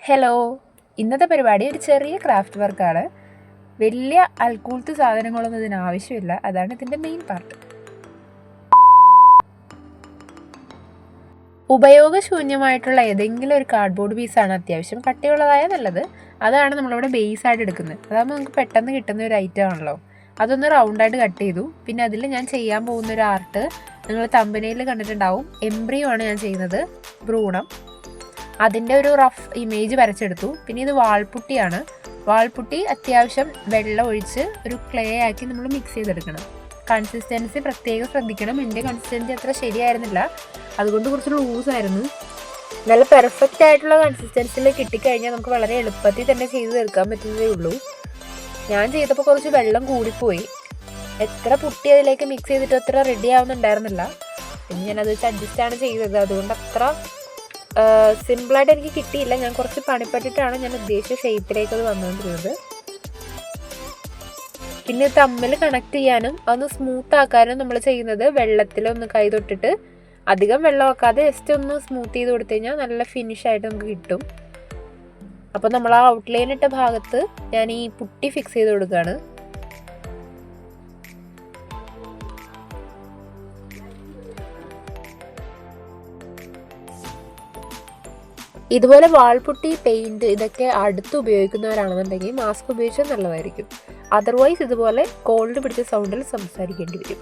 Hello, ഇന്നത്തെ പരിപാടി ഒരു ചെറിയ ക്രാഫ്റ്റ് വർക്കാണ്. വലിയ അൽക്കൂലത്ത് സാധനങ്ങളൊന്നും ഇതിന് ആവശ്യമില്ല. അതാണ് ഇതിൻ്റെ മെയിൻ പാർട്ട്. ഉപയോഗശൂന്യമായിട്ടുള്ള ഏതെങ്കിലും ഒരു കാർഡ്ബോർഡ് പീസാണ് അത്യാവശ്യം കട്ടിയുള്ളതായ നല്ലത്. അതാണ് നമ്മളിവിടെ ബേസായിട്ട് എടുക്കുന്നത്. അതാകുമ്പോൾ നമുക്ക് പെട്ടെന്ന് കിട്ടുന്ന ഒരു ഐറ്റം ആണല്ലോ. അതൊന്ന് റൗണ്ടായിട്ട് കട്ട് ചെയ്തു. പിന്നെ അതിൽ ഞാൻ ചെയ്യാൻ പോകുന്ന ഒരു ആർട്ട് നിങ്ങൾ തമ്പനയിൽ കണ്ടിട്ടുണ്ടാവും. എംബ്രിയോ ആണ് ഞാൻ ചെയ്യുന്നത്, ഭ്രൂണം. അതിൻ്റെ ഒരു റഫ് ഇമേജ് വരച്ചെടുത്തു. പിന്നെ ഇത് വാൾപുട്ടിയാണ്. വാൾപുട്ടി അത്യാവശ്യം വെള്ളം ഒഴിച്ച് ഒരു ക്ലേ ആക്കി നമ്മൾ മിക്സ് ചെയ്തെടുക്കണം. കൺസിസ്റ്റൻസി പ്രത്യേകം ശ്രദ്ധിക്കണം. എൻ്റെ കൺസിസ്റ്റൻസി അത്ര ശരിയായിരുന്നില്ല, അതുകൊണ്ട് കുറച്ച് ലൂസായിരുന്നു. നല്ല പെർഫെക്റ്റ് ആയിട്ടുള്ള കൺസിസ്റ്റൻസിയിൽ കിട്ടിക്കഴിഞ്ഞാൽ നമുക്ക് വളരെ എളുപ്പത്തിൽ തന്നെ ചെയ്ത് തീർക്കാൻ പറ്റുന്നതേ ഉള്ളൂ. ഞാൻ ചെയ്തപ്പോൾ കുറച്ച് വെള്ളം കൂടിപ്പോയി. എത്ര പുട്ടി അതിലേക്ക് മിക്സ് ചെയ്തിട്ട് അത്ര റെഡി ആവുന്നുണ്ടായിരുന്നില്ല. പിന്നെ ഞാനത് വെച്ച് അഡ്ജസ്റ്റാണ് ചെയ്തത്. അതുകൊണ്ട് അത്ര സിമ്പിളായിട്ട് എനിക്ക് കിട്ടിയില്ല. ഞാൻ കുറച്ച് പണിപ്പെട്ടിട്ടാണ് ഞാൻ ഉദ്ദേശിച്ച ഷേപ്പിലേക്ക് അത് വന്നുകൊണ്ടിരുന്നത്. പിന്നെ തമ്മിൽ കണക്ട് ചെയ്യാനും അതൊന്ന് സ്മൂത്ത് ആക്കാനും നമ്മൾ ചെയ്യുന്നത് വെള്ളത്തിലൊന്ന് കൈ തൊട്ടിട്ട് അധികം വെള്ളം ആക്കാതെ ജസ്റ്റ് ഒന്ന് സ്മൂത്ത് ചെയ്ത് കൊടുത്തു കഴിഞ്ഞാൽ നല്ല ഫിനിഷായിട്ട് നമുക്ക് കിട്ടും. അപ്പോൾ നമ്മൾ ആ ഔട്ട്ലൈൻ ഇട്ട ഭാഗത്ത് ഞാൻ ഈ പുട്ടി ഫിക്സ് ചെയ്ത് കൊടുക്കുകയാണ്. ഇതുപോലെ വാൾപുട്ടി, പെയിൻറ്റ് ഇതൊക്കെ അടുത്ത് ഉപയോഗിക്കുന്നവരാണെന്നുണ്ടെങ്കിൽ മാസ്ക് ഉപയോഗിച്ചാൽ നല്ലതായിരിക്കും. അതർവൈസ് ഇതുപോലെ കോൾഡ് പിടിച്ച സൗണ്ടിൽ സംസാരിക്കേണ്ടി വരും.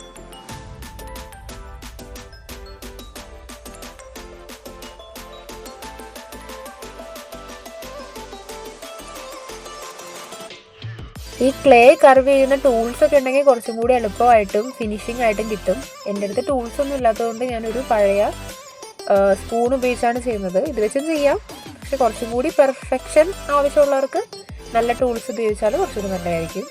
ഈ ക്ലേ കർവ് ചെയ്യുന്ന ടൂൾസൊക്കെ ഉണ്ടെങ്കിൽ കുറച്ചും കൂടി എളുപ്പമായിട്ടും ഫിനിഷിംഗ് ആയിട്ടും കിട്ടും. എൻ്റെ അടുത്ത് ടൂൾസൊന്നും ഇല്ലാത്തതുകൊണ്ട് ഞാനൊരു പഴയ സ്പൂൺ ഉപയോഗിച്ചാണ് ചെയ്യുന്നത്. ഇത് വെച്ചും ചെയ്യാം, പക്ഷെ കുറച്ചും കൂടി പെർഫെക്ഷൻ ആവശ്യമുള്ളവർക്ക് നല്ല ടൂൾസ് ഉപയോഗിച്ചാൽ കുറച്ചുകൂടി നല്ലതായിരിക്കും.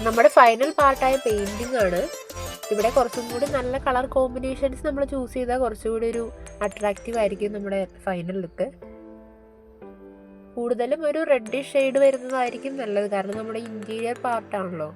നമ്മുടെ ഫൈനൽ പാർട്ടായ പെയിൻറ്റിംഗ് ആണ്. ഇവിടെ കുറച്ചും കൂടി നല്ല കളർ കോമ്പിനേഷൻസ് നമ്മൾ ചൂസ് ചെയ്താൽ കുറച്ചുകൂടി ഒരു അട്രാക്റ്റീവ് ആയിരിക്കും നമ്മുടെ ഫൈനൽ ലുക്ക്. കൂടുതലും ഒരു റെഡിഷ് ഷെയ്ഡ് വരുന്നതായിരിക്കും നല്ലത്, കാരണം നമ്മുടെ ഇൻറ്റീരിയർ പാർട്ടാണല്ലോ.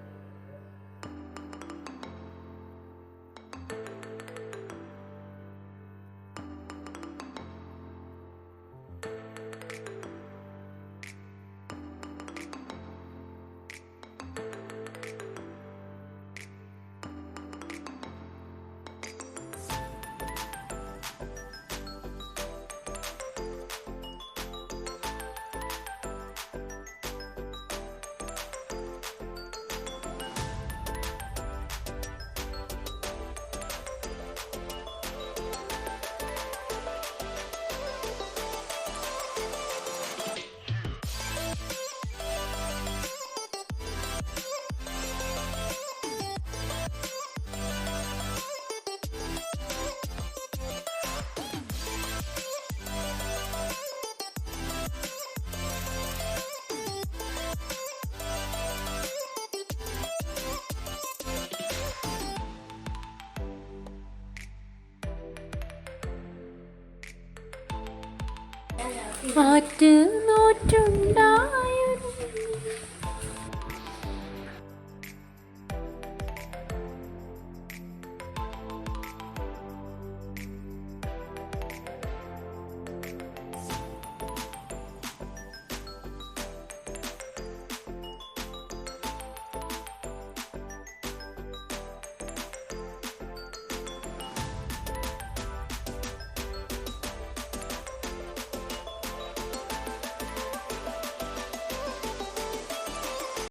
ആറ്റ് നോറ്റുണ്ടാ